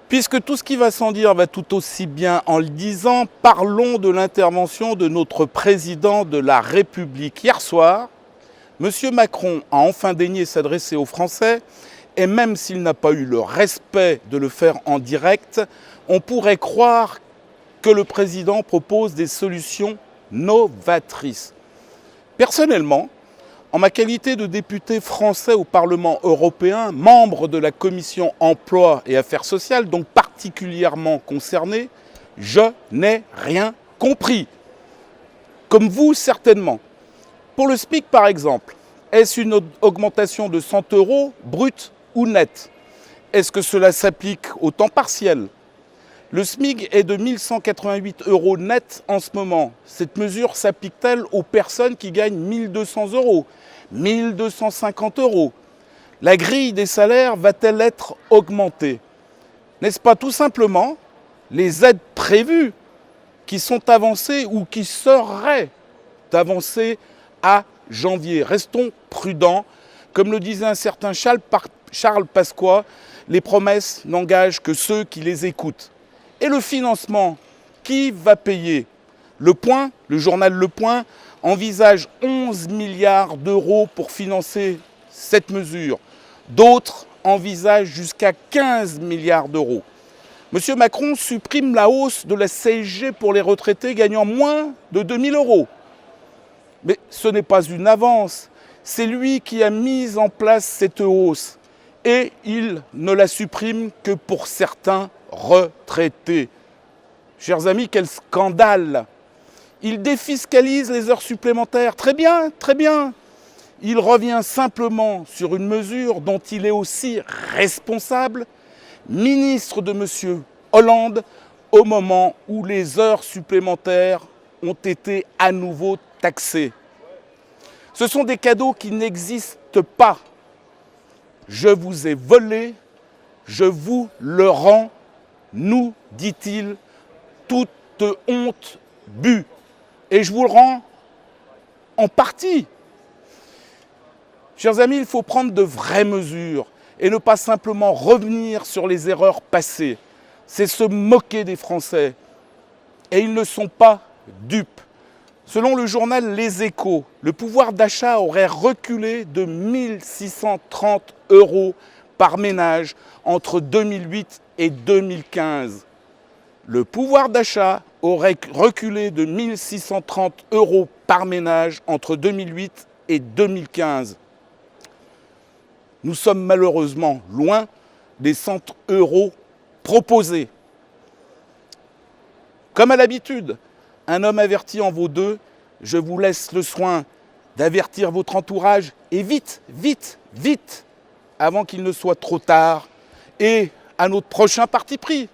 Puisque tout ce qui va sans dire va tout aussi bien en le disant, parlons de l'intervention de notre président de la République. Hier soir, M. Macron a enfin daigné s'adresser aux Français, et même s'il n'a pas eu le respect de le faire en direct, on pourrait croire que le président propose des solutions novatrices. Personnellement, en ma qualité de député français au Parlement européen, membre de la Commission Emploi et Affaires sociales, donc particulièrement concerné, je n'ai rien compris. Comme vous, certainement. Pour le SMIC, par exemple, est-ce une augmentation de 100 € brut ou net? Est-ce que cela s'applique au temps partiel? Le SMIC est de 1 188 € net en ce moment. Cette mesure s'applique-t-elle aux personnes qui gagnent 1 200 €, 1 250 €? La grille des salaires va-t-elle être augmentée? N'est-ce pas tout simplement les aides prévues qui sont avancées ou qui seraient avancées à janvier? Restons prudents. Comme le disait un certain Charles Pasqua, les promesses n'engagent que ceux qui les écoutent. Et le financement, qui va payer? Le Point, le journal Le Point, envisage 11 milliards d'euros pour financer cette mesure. D'autres envisagent jusqu'à 15 milliards d'euros. M. Macron supprime la hausse de la CSG pour les retraités gagnant moins de 2 000 €. Mais ce n'est pas une avance, c'est lui qui a mis en place cette hausse. Et il ne la supprime que pour certains retraités. Chers amis, quel scandale! Il défiscalise les heures supplémentaires. Très bien, très bien. Il revient simplement sur une mesure dont il est aussi responsable, ministre de M. Hollande, au moment où les heures supplémentaires ont été à nouveau taxées. Ce sont des cadeaux qui n'existent pas. Je vous ai volé, je vous le rends, nous, dit-il, toute honte bue. Et je vous le rends en partie. Chers amis, il faut prendre de vraies mesures et ne pas simplement revenir sur les erreurs passées. C'est se moquer des Français. Et ils ne sont pas dupes. Selon le journal Les Échos, le pouvoir d'achat aurait reculé de 1 630 € par ménage entre 2008 et 2015. Le pouvoir d'achat aurait reculé de 1 630 € par ménage entre 2008 et 2015. Nous sommes malheureusement loin des 100 € proposés. Comme à l'habitude, un homme averti en vaut deux. Je vous laisse le soin d'avertir votre entourage et vite, vite, vite, avant qu'il ne soit trop tard. Et à notre prochain parti pris.